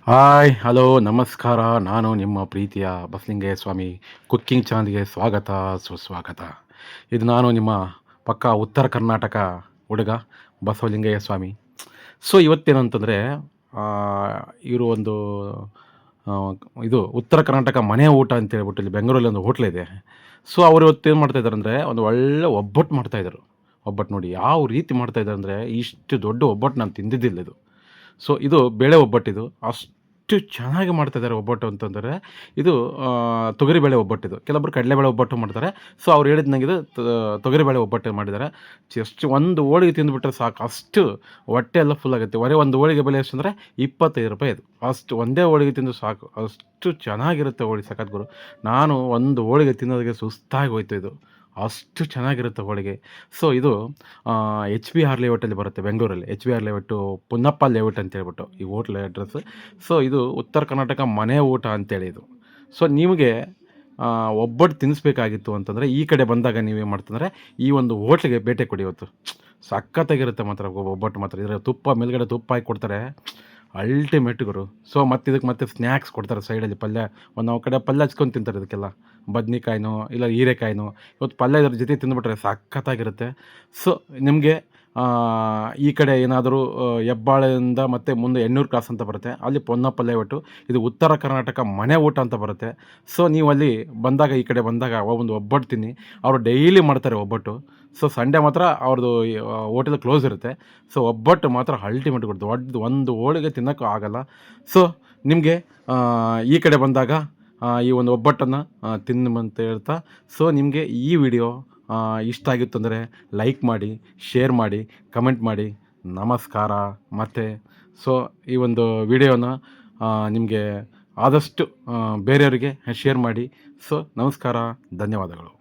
Hi hello ನಮಸ್ಕಾರ. ನಾನು ನಿಮ್ಮ ಪ್ರೀತಿಯ ಬಸಲಿಂಗಯ್ಯ ಸ್ವಾಮಿ ಕುಕ್ಕಿಂಗ್ ಚಾನಲ್ಗೆ ಸ್ವಾಗತ ಸುಸ್ವಾಗತ. ಇದು ನಾನು ನಿಮ್ಮ ಪಕ್ಕಾ ಉತ್ತರ ಕರ್ನಾಟಕ ಹುಡುಗ ಬಸವಲಿಂಗಯ್ಯ ಸ್ವಾಮಿ. ಸೊ ಇವತ್ತೇನಂತಂದರೆ ಇವರು ಒಂದು ಆ, ಇದು ಉತ್ತರ ಕರ್ನಾಟಕ ಮನೆ ಊಟ ಅಂತ ಹೇಳ್ಬಿಟ್ಟು ಇಲ್ಲಿ ಬೆಂಗಳೂರಲ್ಲಿ ಒಂದು ಹೋಟ್ಲಿದೆ. ಸೊ ಅವರು ಇವತ್ತೇನು ಮಾಡ್ತಾಯಿದ್ದಾರೆ ಅಂದರೆ ಒಂದು ಒಳ್ಳೆ ಒಬ್ಬಟ್ಟು ಮಾಡ್ತಾಯಿದ್ರು. ಒಬ್ಬಟ್ಟು ನೋಡಿ ಯಾವ ರೀತಿ ಮಾಡ್ತಾಯಿದ್ದಾರೆ ಅಂದರೆ ಇಷ್ಟು ದೊಡ್ಡ ಒಬ್ಬಟ್ಟು ನಾನು ತಿಂದಿದ್ದಿಲ್ಲ ಇದು. ಸೊ ಇದು ಬೇಳೆ ಒಬ್ಬಟ್ಟಿದು. ಅಷ್ಟು ಚೆನ್ನಾಗಿ ಮಾಡ್ತಾಯಿದ್ದಾರೆ ಒಬ್ಬಟ್ಟು ಅಂತಂದರೆ ಇದು ತೊಗರಿಬೇಳೆ ಒಬ್ಬಟ್ಟಿದು. ಕೆಲವೊಬ್ಬರು ಕಡಲೆಬೇಳೆ ಒಬ್ಬಟ್ಟು ಮಾಡ್ತಾರೆ. ಸೊ ಅವ್ರು ಹೇಳಿದ ನಂಗೆ ಇದು ತೊಗರಿಬೇಳೆ ಒಬ್ಬಟ್ಟು ಮಾಡಿದ್ದಾರೆ. ಜಸ್ಟ್ ಒಂದು ಹೋಳಿಗೆ ತಿಂದುಬಿಟ್ರೆ ಸಾಕು, ಅಷ್ಟು ಹೊಟ್ಟೆ ಎಲ್ಲ ಫುಲ್ ಆಗುತ್ತೆ. ಒಂದು ಹೋಳಿಗೆ ಬೆಲೆ ಎಷ್ಟಂದರೆ ₹25 ಇದು. ಅಷ್ಟು ಒಂದೇ ಹೋಳಿಗೆ ತಿಂದು ಸಾಕು, ಅಷ್ಟು ಚೆನ್ನಾಗಿರುತ್ತೆ ಹೋಳಿಗೆ. ಸಖತ್ ಗುರು. ನಾನು ಒಂದು ಹೋಳಿಗೆ ತಿನ್ನೋದಕ್ಕೆ ಸುಸ್ತಾಗಿ ಹೋಯ್ತು ಇದು. ಅಷ್ಟು ಚೆನ್ನಾಗಿರುತ್ತೆ ಹೋಳಿಗೆ. ಸೊ ಇದು ಎಚ್ ಬಿ ಆರ್ ಲೇಔಟಲ್ಲಿ ಬರುತ್ತೆ ಬೆಂಗಳೂರಲ್ಲಿ. H B R layout Punnappa layout ಅಂತ ಹೇಳ್ಬಿಟ್ಟು ಈ ಹೋಟ್ಲ್ ಅಡ್ರೆಸ್. ಸೊ ಇದು ಉತ್ತರ ಕರ್ನಾಟಕ ಮನೆ ಊಟ ಅಂತೇಳಿ ಇದು. ಸೊ ನಿಮಗೆ ಒಬ್ಬಟ್ಟು ತಿನ್ನಿಸ್ಬೇಕಾಗಿತ್ತು ಅಂತಂದರೆ ಈ ಕಡೆ ಬಂದಾಗ ನೀವೇನು ಮಾಡ್ತಂದರೆ ಈ ಒಂದು ಹೋಟ್ಲಿಗೆ ಭೇಟಿ ಕೊಡಿ ಇವತ್ತು. ಸಖತ್ತಾಗಿರುತ್ತೆ ಮಾತ್ರ ಒಬ್ಬಟ್ಟು ಮಾತ್ರ. ಇದರ ತುಪ್ಪ ಮೇಲ್ಗಡೆ ತುಪ್ಪ ಹಾಕಿ ಕೊಡ್ತಾರೆ, ಅಲ್ಟಿಮೇಟ್ ಗುರು. ಸೊ ಮತ್ತು ಇದಕ್ಕೆ ಮತ್ತೆ ಸ್ನ್ಯಾಕ್ಸ್ ಕೊಡ್ತಾರೆ ಸೈಡಲ್ಲಿ. ಪಲ್ಯ ಒಂದು ಕಡೆ ಪಲ್ಯ ಹಚ್ಕೊಂಡು ತಿಂತಾರೆ ಇದಕ್ಕೆಲ್ಲ. ಬದ್ನೆಕಾಯಿನೋ ಇಲ್ಲ ಹೀರೆಕಾಯಿನೋ ಇವತ್ತು ಪಲ್ಯ ಇದ್ರ ಜೊತೆ ತಿಂದುಬಿಟ್ರೆ ಸಖತ್ತಾಗಿರುತ್ತೆ. ಸೊ ನಿಮಗೆ ಈ ಕಡೆ ಏನಾದರೂ ಹೆಬ್ಬಾಳೆಯಿಂದ ಮತ್ತು ಮುಂದೆ ಎಣ್ಣೂರು ಕ್ರಾಸ್ ಅಂತ ಬರುತ್ತೆ, ಅಲ್ಲಿ ಪೊನ್ನಪ್ಪ ಲೇಔಟು. ಇದು ಉತ್ತರ ಕರ್ನಾಟಕ ಮನೆ ಊಟ ಅಂತ ಬರುತ್ತೆ. ಸೊ ನೀವು ಅಲ್ಲಿ ಬಂದಾಗ, ಈ ಕಡೆ ಬಂದಾಗ ಒಂದು ಒಬ್ಬಟ್ಟು ತಿನ್ನಿ. ಅವರು ಡೈಲಿ ಮಾಡ್ತಾರೆ ಒಬ್ಬಟ್ಟು. ಸೊ ಸಂಡೇ ಮಾತ್ರ ಅವ್ರದ್ದು ಹೋಟೆಲ್ ಕ್ಲೋಸ್ ಇರುತ್ತೆ. ಸೊ ಒಬ್ಬಟ್ಟು ಮಾತ್ರ ಅಲ್ಟಿಮೇಟ್ ಕೊಡ್ತು. ಒಂದು ಹೋಳಿಗೆ ತಿನ್ನೋಕ್ಕೂ ಆಗಲ್ಲ. ಸೊ ನಿಮಗೆ ಈ ಕಡೆ ಬಂದಾಗ ಈ ಒಂದು ಒಬ್ಬಟ್ಟನ್ನು ತಿನ್ನಂತ ಹೇಳ್ತಾ, ಸೊ ನಿಮಗೆ ಈ ವಿಡಿಯೋ ಇಷ್ಟ ಆಗಿತ್ತು ಅಂದರೆ ಲೈಕ್ ಮಾಡಿ, ಶೇರ್ ಮಾಡಿ, ಕಮೆಂಟ್ ಮಾಡಿ. ನಮಸ್ಕಾರ. ಮತ್ತು ಸೊ ಈ ಒಂದು ವಿಡಿಯೋನ ನಿಮಗೆ ಆದಷ್ಟು ಬೇರೆಯವರಿಗೆ ಶೇರ್ ಮಾಡಿ. ಸೊ ನಮಸ್ಕಾರ, ಧನ್ಯವಾದಗಳು.